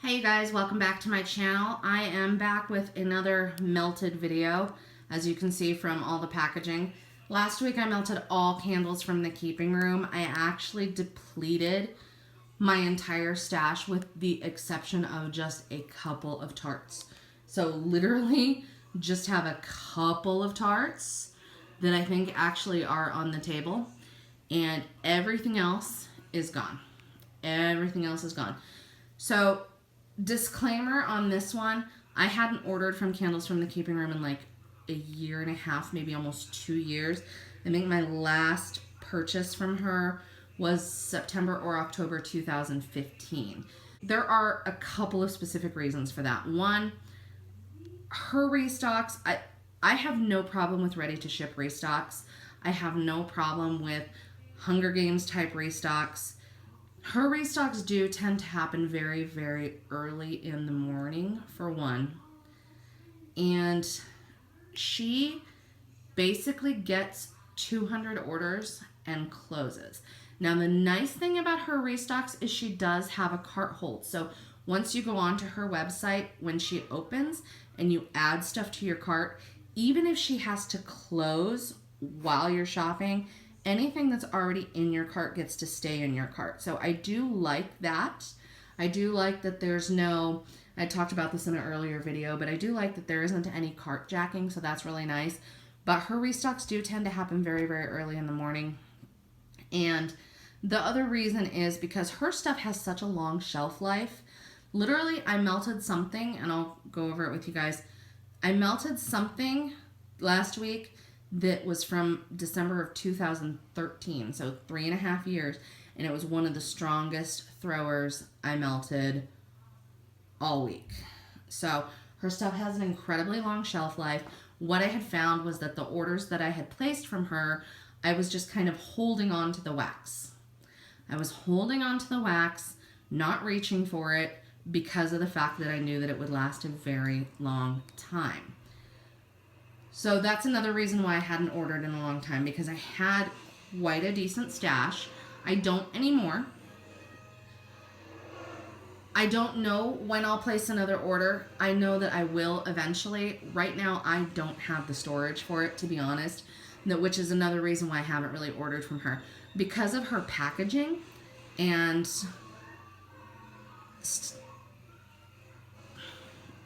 Hey you guys, welcome back to my channel. I am back with another melted video, as you can see from all the packaging. Last week I melted all candles from the keeping room. I actually depleted my entire stash with the exception of just a couple of tarts. So literally just have a couple of tarts that I think actually are on the table, and everything else is gone. Everything else is gone. So disclaimer on this one, I hadn't ordered from Candles from the Keeping Room in like a year and a half, maybe almost 2 years. I think my last purchase from her was September or October 2015. There are a couple of specific reasons for that. One, her restocks, I have no problem with ready to ship restocks. I have no problem with Hunger Games type restocks. Her restocks do tend to happen very, very early in the morning, for one. And she basically gets 200 orders and closes. Now, the nice thing about her restocks is she does have a cart hold. So once you go onto her website, when she opens and you add stuff to your cart, even if she has to close while you're shopping, anything that's already in your cart gets to stay in your cart. So I do like that. I do like that there's no, I talked about this in an earlier video, but I do like that there isn't any cart jacking, so that's really nice. But her restocks do tend to happen very, very early in the morning. And the other reason is because her stuff has such a long shelf life. Literally, I melted something, and I'll go over it with you guys. I melted something last week that was from December of 2013, so 3.5 years, and it was one of the strongest throwers I melted all week. So her stuff has an incredibly long shelf life. What I had found was that the orders that I had placed from her, I was just kind of holding on to the wax. I was holding on to the wax, not reaching for it, because of the fact that I knew that it would last a very long time. So that's another reason why I hadn't ordered in a long time, because I had quite a decent stash. I don't anymore. I don't know when I'll place another order. I know that I will eventually. Right now, I don't have the storage for it, to be honest, which is another reason why I haven't really ordered from her. Because of her packaging and...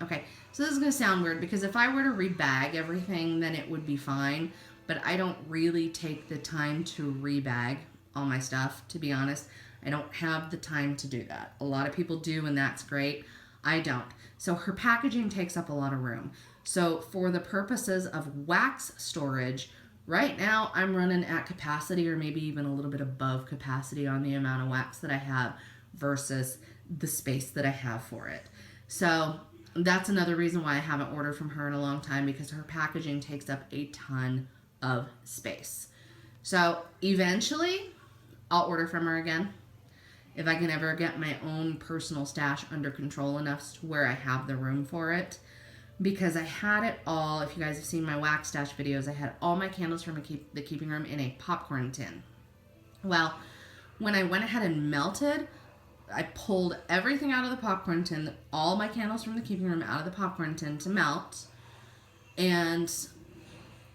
Okay. So this is going to sound weird, because if I were to rebag everything, then it would be fine. But I don't really take the time to rebag all my stuff, to be honest. I don't have the time to do that. A lot of people do, and that's great. I don't. So her packaging takes up a lot of room. So for the purposes of wax storage, right now I'm running at capacity, or maybe even a little bit above capacity on the amount of wax that I have versus the space that I have for it. So that's another reason why I haven't ordered from her in a long time, because her packaging takes up a ton of space. So eventually I'll order from her again if I can ever get my own personal stash under control enough to where I have the room for it. Because I had it all, if you guys have seen my wax stash videos, I had all my candles from the keeping room in a popcorn tin. Well, when I went ahead and melted, I pulled everything out of the popcorn tin, all my candles from the keeping room out of the popcorn tin to melt, and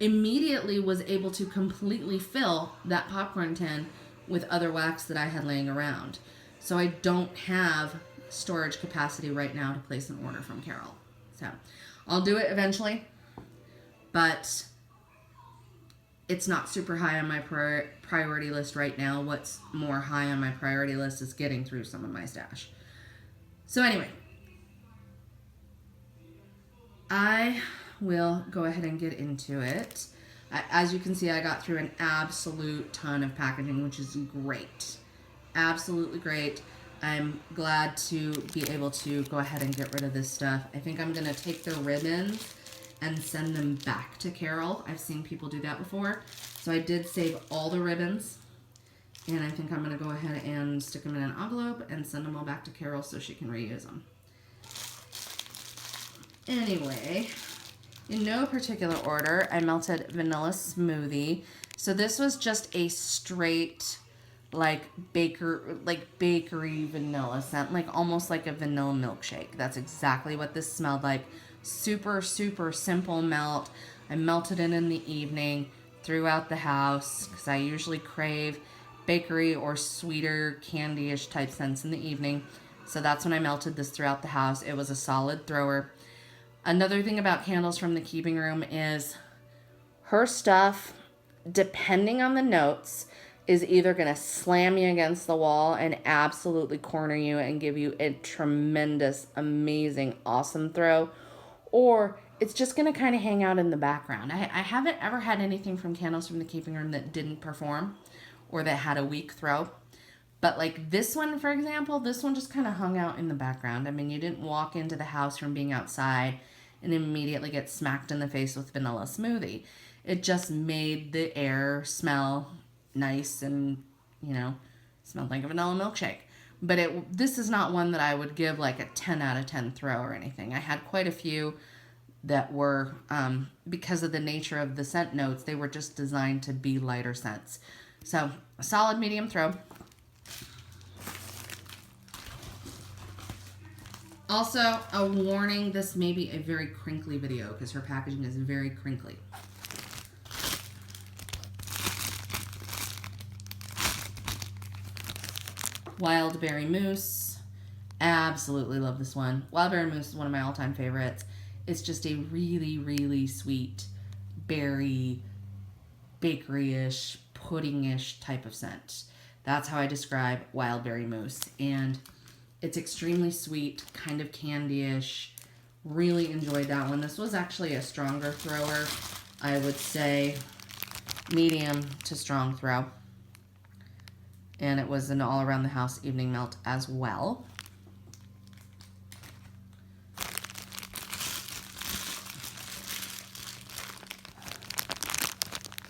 immediately was able to completely fill that popcorn tin with other wax that I had laying around. So I don't have storage capacity right now to place an order from Carol. So I'll do it eventually, but it's not super high on my priority list right now. What's more high on my priority list is getting through some of my stash. So anyway, I will go ahead and get into it. As you can see, I got through an absolute ton of packaging, which is great. Absolutely great. I'm glad to be able to go ahead and get rid of this stuff. I think I'm going to take the ribbons and send them back to Carol. I've seen people do that before. So I did save all the ribbons, and I think I'm going to go ahead and stick them in an envelope and send them all back to Carol so she can reuse them. Anyway, in no particular order, I melted vanilla smoothie. So this was just a straight like bakery vanilla scent, like almost like a vanilla milkshake. That's exactly what this smelled like. Super, super simple melt. I melted it in the evening throughout the house because I usually crave bakery or sweeter candy-ish type scents in the evening. So that's when I melted this throughout the house. It was a solid thrower. Another thing about candles from the keeping room is her stuff, depending on the notes, is either going to slam you against the wall and absolutely corner you and give you a tremendous, amazing, awesome throw, or it's just going to kind of hang out in the background. I haven't ever had anything from candles from the keeping room that didn't perform or that had a weak throw. But like this one, for example, this one just kind of hung out in the background. I mean, you didn't walk into the house from being outside and immediately get smacked in the face with vanilla smoothie. It just made the air smell nice and, you know, smelled like a vanilla milkshake. But this is not one that I would give like a 10 out of 10 throw or anything. I had quite a few that were, because of the nature of the scent notes, they were just designed to be lighter scents. So, a solid medium throw. Also, a warning, this may be a very crinkly video because her packaging is very crinkly. Wild Berry Mousse. Absolutely love this one. Wild Berry Mousse is one of my all-time favorites. It's just a really, really sweet berry, bakery-ish, pudding-ish type of scent. That's how I describe Wild Berry Mousse. And it's extremely sweet, kind of candy-ish. Really enjoyed that one. This was actually a stronger thrower. I would say medium to strong throw. And it was an all around the house evening melt as well.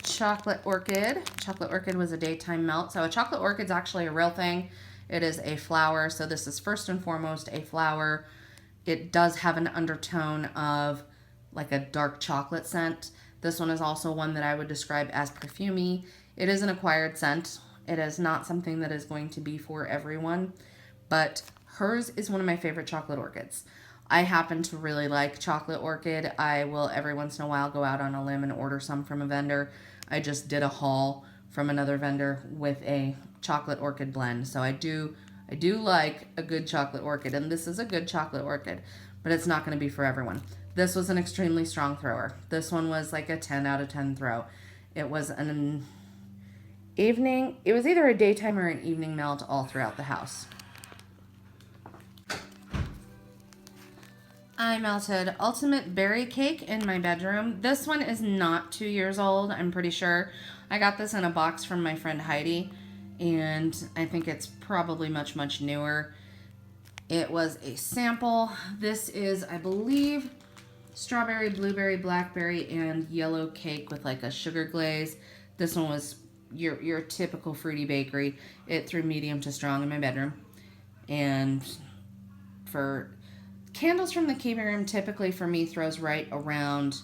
Chocolate Orchid. Chocolate Orchid was a daytime melt. So a chocolate orchid is actually a real thing. It is a flower. So this is first and foremost a flower. It does have an undertone of like a dark chocolate scent. This one is also one that I would describe as perfumey. It is an acquired scent. It is not something that is going to be for everyone, but hers is one of my favorite chocolate orchids. I happen to really like chocolate orchid. I will every once in a while go out on a limb and order some from a vendor. I just did a haul from another vendor with a chocolate orchid blend. So I do like a good chocolate orchid, and this is a good chocolate orchid, but it's not going to be for everyone. This was an extremely strong thrower. This one was like a 10 out of 10 throw. It was an evening, it was either a daytime or an evening melt all throughout the house. I melted Ultimate Berry Cake in my bedroom. This one is not 2 years old, I'm pretty sure. I got this in a box from my friend Heidi, and I think it's probably much, much newer. It was a sample. This is, I believe, strawberry, blueberry, blackberry, and yellow cake with like a sugar glaze. This one was your typical fruity bakery. It threw medium to strong in my bedroom. And for candles from the keeping room, typically for me throws right around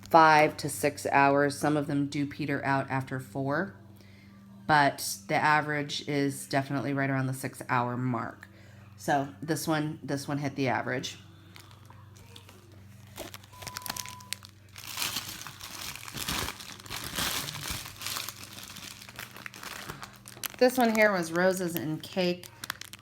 5 to 6 hours. Some of them do peter out after 4, but the average is definitely right around the 6-hour mark. So this one hit the average. This one here was Roses and Cake.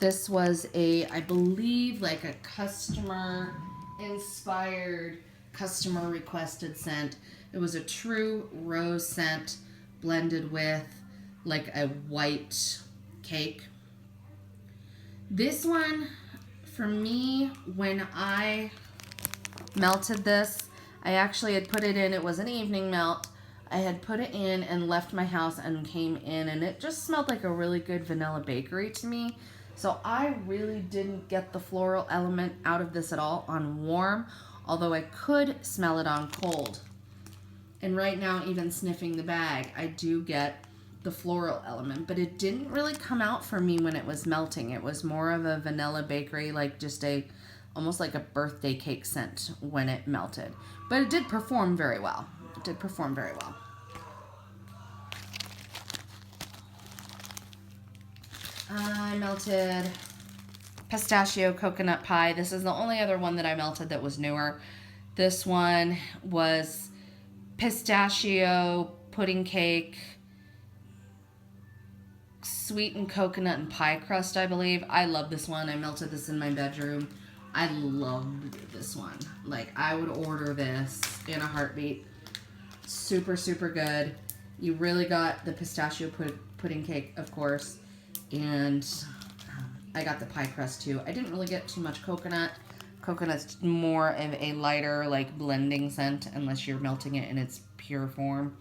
This was I believe, like a customer-inspired, customer-requested scent. It was a true rose scent blended with like a white cake. This one, for me, when I melted this, I actually had put it in. It was an evening melt. I had put it in and left my house and came in, and it just smelled like a really good vanilla bakery to me. So I really didn't get the floral element out of this at all on warm, although I could smell it on cold. And right now, even sniffing the bag, I do get the floral element, but it didn't really come out for me when it was melting. It was more of a vanilla bakery, like just almost like a birthday cake scent when it melted. But it did perform very well. It did perform very well. I melted Pistachio Coconut Pie. This is the only other one that I melted that was newer. This one was pistachio pudding cake, sweetened coconut and pie crust, I believe. I love this one. I melted this in my bedroom. I loved this one. Like, I would order this in a heartbeat. Super, super good. You really got the pistachio pudding cake, of course. And I got the pie crust, too. I didn't really get too much coconut. Coconut's more of a lighter, like, blending scent, unless you're melting it in its pure form.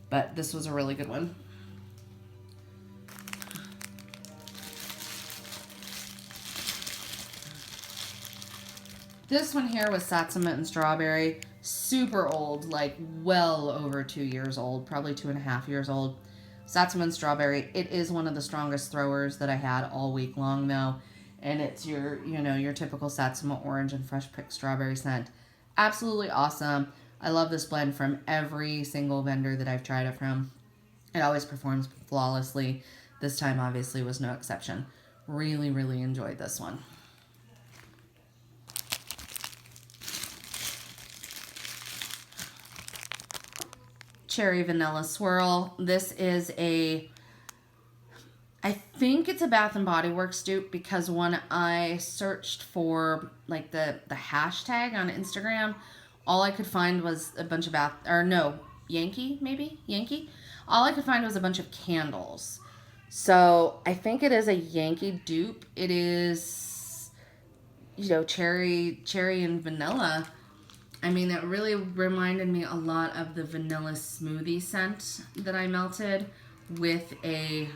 But this was a really good one. This one here was Satsuma and Strawberry. Super old, like well over 2 years old, probably 2.5 years old. Satsuma and Strawberry. It is one of the strongest throwers that I had all week long, though. And it's your, you know, your typical Satsuma orange and fresh picked strawberry scent. Absolutely awesome. I love this blend from every single vendor that I've tried it from. It always performs flawlessly. This time, obviously, was no exception. Really, really enjoyed this one. Cherry Vanilla Swirl. This is a, I think it's a Bath & Body Works dupe, because when I searched for like the hashtag on Instagram, all I could find was a bunch of Yankee. All I could find was a bunch of candles. So I think it is a Yankee dupe. It is, you know, cherry and vanilla. I mean, it really reminded me a lot of the vanilla smoothie scent that I melted with a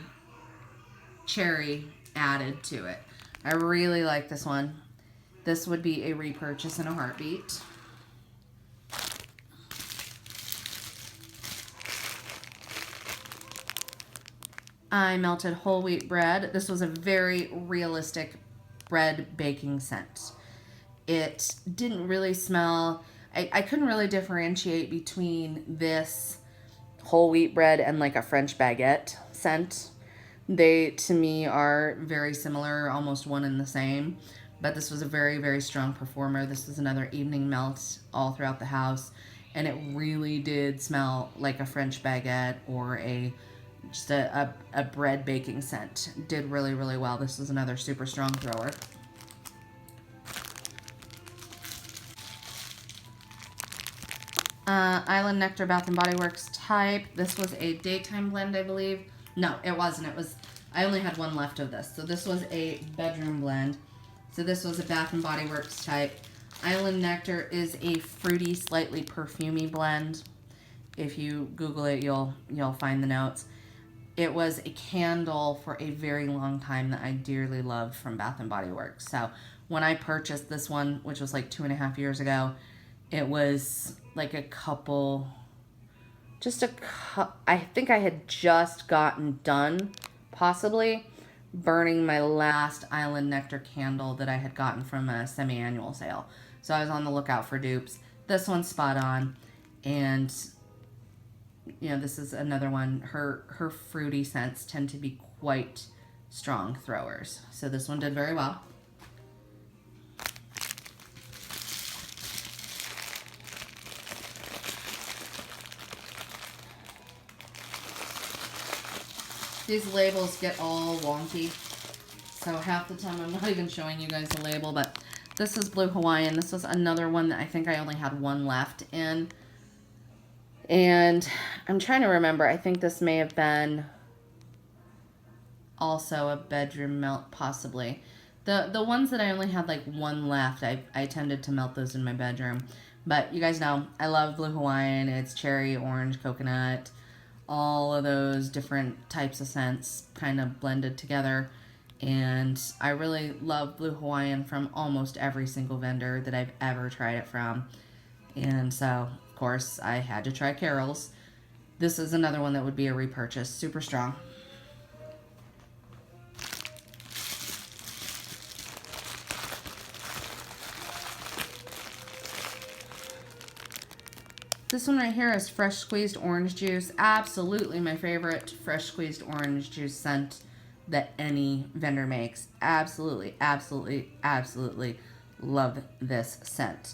cherry added to it. I really like this one. This would be a repurchase in a heartbeat. I melted whole wheat bread. This was a very realistic bread baking scent. It didn't really smell... I couldn't really differentiate between this whole wheat bread and like a French baguette scent. They, to me, are very similar, almost one and the same. But this was a very, very strong performer. This was another evening melt all throughout the house. And it really did smell like a French baguette or just a bread baking scent. Did really, really well. This was another super strong thrower. Island Nectar Bath & Body Works type. This was a daytime blend, I believe. No, it wasn't. I only had one left of this. So this was a bedroom blend. So this was a Bath & Body Works type. Island Nectar is a fruity, slightly perfumey blend. If you Google it, you'll find the notes. It was a candle for a very long time that I dearly loved from Bath & Body Works. So when I purchased this one, which was like 2.5 years ago, it was like I think I had just gotten done, possibly, burning my last Island Nectar candle that I had gotten from a semi-annual sale. So I was on the lookout for dupes. This one's spot on. And, you know, this is another one. Her fruity scents tend to be quite strong throwers. So this one did very well. These labels get all wonky, so half the time I'm not even showing you guys the label, but this is Blue Hawaiian. This was another one that I think I only had one left in, and I'm trying to remember. I think this may have been also a bedroom melt, possibly. The ones that I only had like one left, I tended to melt those in my bedroom, but you guys know I love Blue Hawaiian. It's cherry, orange, coconut, all of those different types of scents kind of blended together. And I really love Blue Hawaiian from almost every single vendor that I've ever tried it from. And so, of course, I had to try Carol's. This is another one that would be a repurchase. Super strong. This one right here is fresh squeezed orange juice. Absolutely my favorite fresh squeezed orange juice scent that any vendor makes. Absolutely, absolutely, absolutely love this scent.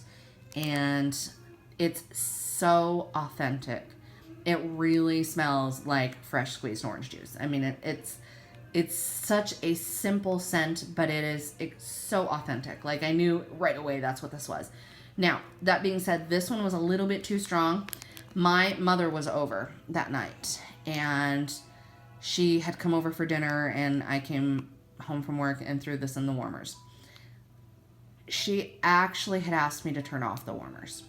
And it's so authentic. It really smells like fresh squeezed orange juice. I mean, it's such a simple scent, but it's so authentic. Like, I knew right away that's what this was. Now, that being said, this one was a little bit too strong. My mother was over that night, and she had come over for dinner, and I came home from work and threw this in the warmers. She actually had asked me to turn off the warmers.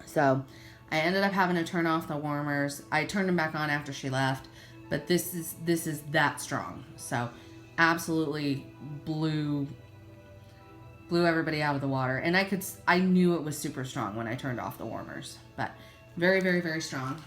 So I ended up having to turn off the warmers. I turned them back on after she left, but this is that strong. So absolutely blew everybody out of the water. And I knew it was super strong when I turned off the warmers, but very, very, very strong.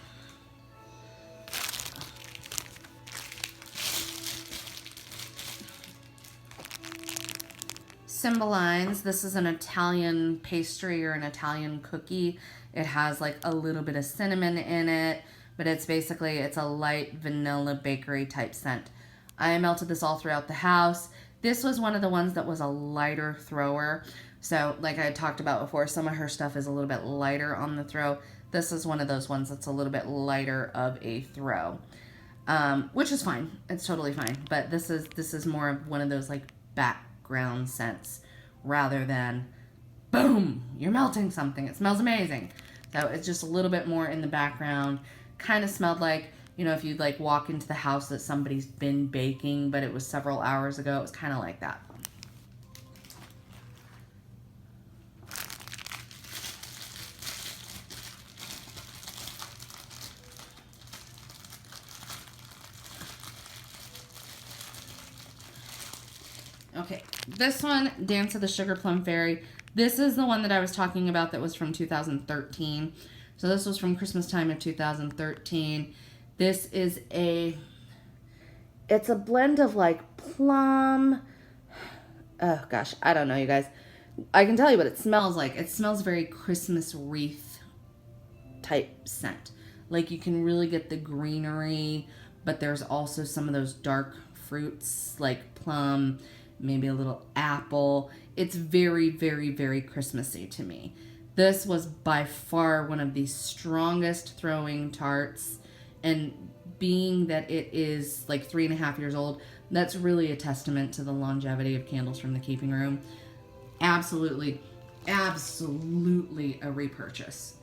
Cymbalines, this is an Italian pastry or an Italian cookie. It has like a little bit of cinnamon in it, but it's a light vanilla bakery type scent. I melted this all throughout the house. This was one of the ones that was a lighter thrower. So like I had talked about before, some of her stuff is a little bit lighter on the throw. This is one of those ones that's a little bit lighter of a throw, which is fine. It's totally fine. But this is more of one of those like background scents rather than boom, you're melting something. It smells amazing. So it's just a little bit more in the background. Kind of smelled like, you know, if you'd like walk into the house that somebody's been baking, but it was several hours ago. It was kind of like that. Okay, this one, Dance of the Sugar Plum Fairy. This is the one that I was talking about that was from 2013. So this was from Christmas time of 2013. This is it's a blend of like plum. Oh gosh, I don't know, you guys. I can tell you what it smells like. It smells very Christmas wreath type scent. Like you can really get the greenery, but there's also some of those dark fruits like plum, maybe a little apple. It's very, very, very Christmassy to me. This was by far one of the strongest throwing tarts, and being that it is like 3.5 years old, that's really a testament to the longevity of candles from the keeping room. Absolutely, absolutely a repurchase.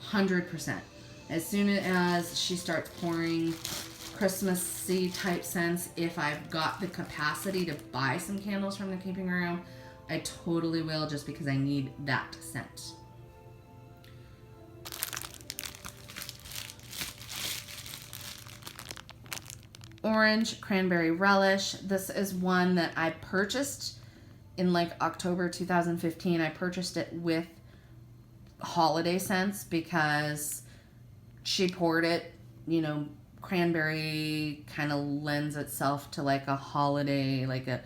100%. As soon as she starts pouring Christmassy type scents, if I've got the capacity to buy some candles from the keeping room, I totally will, just because I need that scent. Orange Cranberry Relish. This is one that I purchased in like October 2015. I purchased it with holiday scents because she poured it, you know, cranberry kind of lends itself to like a holiday, like a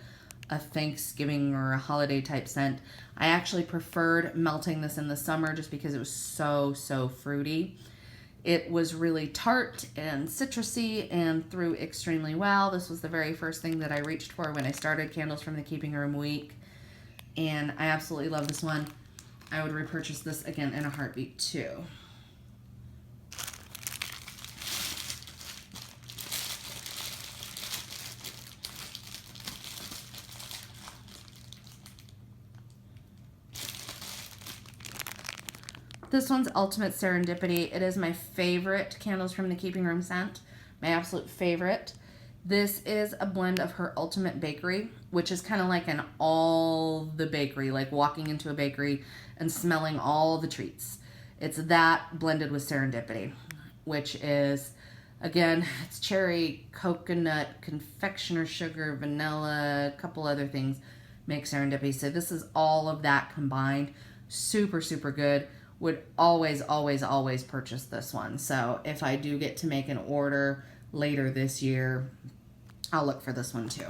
Thanksgiving or a holiday type scent. I actually preferred melting this in the summer just because it was so fruity. It was really tart and citrusy and threw extremely well. This was the very first thing that I reached for when I started Candles from the Keeping Room Week, and I absolutely love this one. I would repurchase this again in a heartbeat too. This one's Ultimate Serendipity. It is my favorite Candles from the Keeping Room scent. My absolute favorite. This is a blend of her Ultimate Bakery, which is kind of like an all the bakery, like walking into a bakery and smelling all the treats. It's that blended with Serendipity, which is, again, it's cherry, coconut, confectioner sugar, vanilla, a couple other things make Serendipity. So this is all of that combined. Super good. Would always purchase this one. So if I do get to make an order later this year, I'll look for this one too.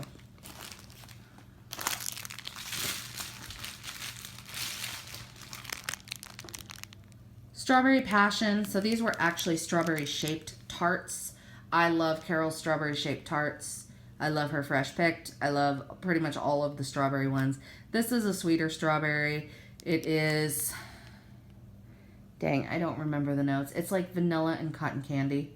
Strawberry Passion. So these were actually strawberry shaped tarts. I love Carol's strawberry shaped tarts. I love her fresh picked. I love pretty much all of the strawberry ones. This is a sweeter strawberry. It is, dang, I don't remember the notes. It's like vanilla and cotton candy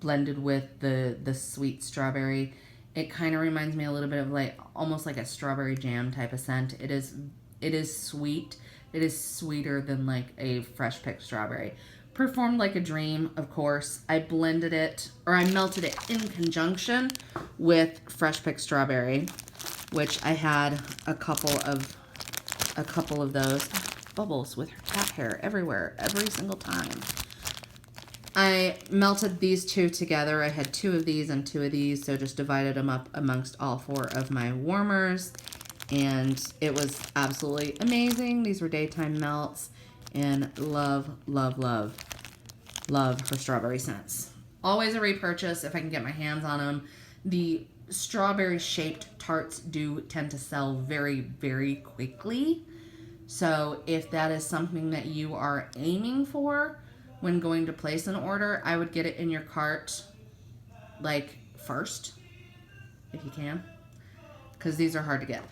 blended with the sweet strawberry. It kind of reminds me a little bit of like almost like a strawberry jam type of scent. It is sweet. It is sweeter than like a fresh picked strawberry. Performed like a dream, of course. I blended it, or I melted it in conjunction with fresh picked strawberry, which I had a couple of those. Bubbles with her cat hair everywhere, every single time. I melted these two together. I had 2 of these and 2 of these, so just divided them up amongst all 4 of my warmers, and it was absolutely amazing. These were daytime melts, and love, love, love, love her strawberry scents. Always a repurchase if I can get my hands on them. The strawberry shaped tarts do tend to sell very, very quickly. So if that is something that you are aiming for when going to place an order, I would get it in your cart like first, if you can, because these are hard to get.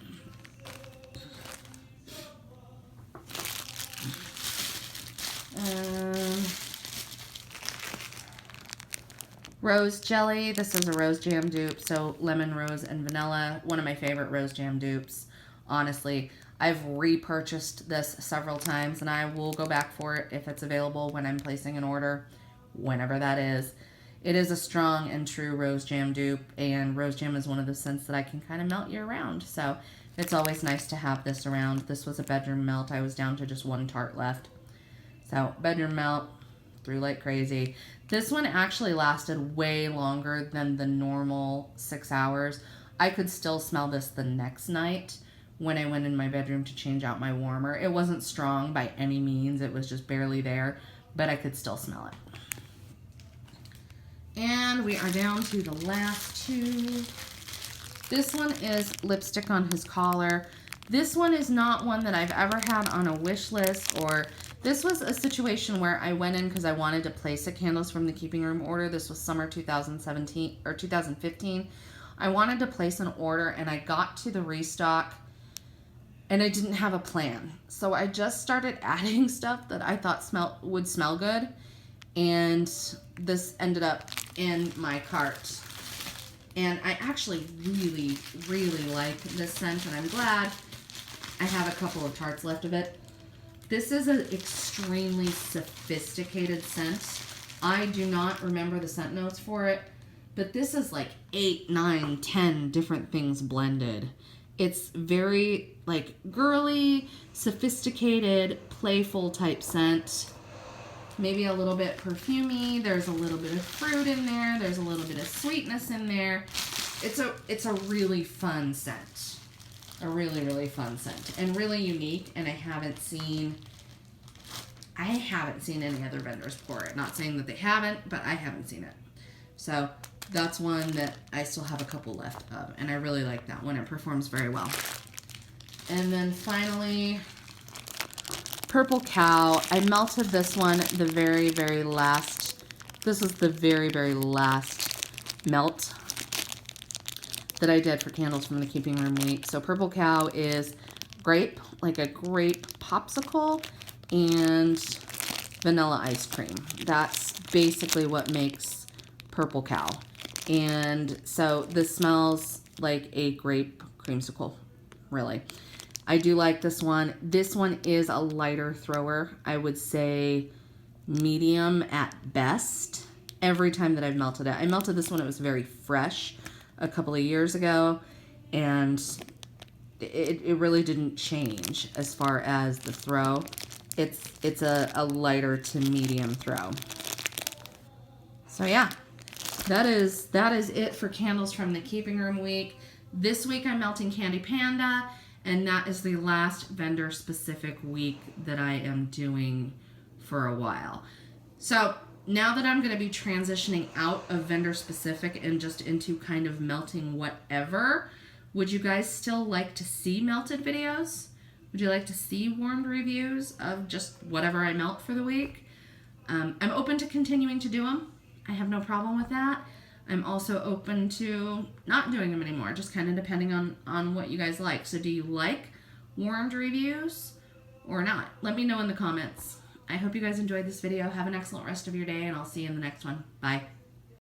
Rose jelly. This is a rose jam dupe, so lemon, rose, and vanilla. One of my favorite rose jam dupes. Honestly, I've repurchased this several times, and I will go back for it if it's available when I'm placing an order, whenever that is. It is a strong and true rose jam dupe, and rose jam is one of the scents that I can kind of melt year round, so it's always nice to have this around. This was a bedroom melt. I was down to just 1 tart left. So bedroom melt, through like crazy. This one actually lasted way longer than the normal 6 hours. I could still smell this the next night when I went in my bedroom to change out my warmer. It wasn't strong by any means. It was just barely there, but I could still smell it. And we are down to the last 2. This one is lipstick on his collar. This one is not one that I've ever had on a wish list, or this was a situation where I went in because I wanted to place a Candles from the Keeping Room order. This was summer 2017 or 2015. I wanted to place an order, and I got to the restock and I didn't have a plan. So I just started adding stuff that I thought would smell good, and this ended up in my cart. And I actually really, really like this scent, and I'm glad I have a couple of tarts left of it. This is an extremely sophisticated scent. I do not remember the scent notes for it, but this is like 8, 9, 10 different things blended. It's very like girly, sophisticated, playful type scent. Maybe a little bit perfumey. There's a little bit of fruit in there. There's a little bit of sweetness in there. It's a really fun scent. A really, really fun scent, and really unique, and I haven't seen any other vendors pour it. Not saying that they haven't, but I haven't seen it. So that's one that I still have a couple left of, and I really like that one. It performs very well. And then finally, Purple Cow. I melted this one the very, very last. This was the very, very last melt that I did for Candles from the Keeping Room week. So Purple Cow is grape, like a grape popsicle, and vanilla ice cream. That's basically what makes Purple Cow. And so this smells like a grape creamsicle, really. I do like this one. This one is a lighter thrower. I would say medium at best every time that I've melted it. I melted this one, it was very fresh a couple of years ago, and it really didn't change as far as the throw. It's a lighter to medium throw. So yeah, that is it for Candles from the Keeping Room week. This week I'm melting Candy Panda, and that is the last vendor specific week that I am doing for a while. So now that I'm going to be transitioning out of vendor specific and just into kind of melting whatever, would you guys still like to see melted videos? Would you like to see warmed reviews of just whatever I melt for the week? I'm open to continuing to do them. I have no problem with that. I'm also open to not doing them anymore, just kind of depending on what you guys like. So do you like warmed reviews or not? Let me know in the comments. I hope you guys enjoyed this video. Have an excellent rest of your day, and I'll see you in the next one. Bye.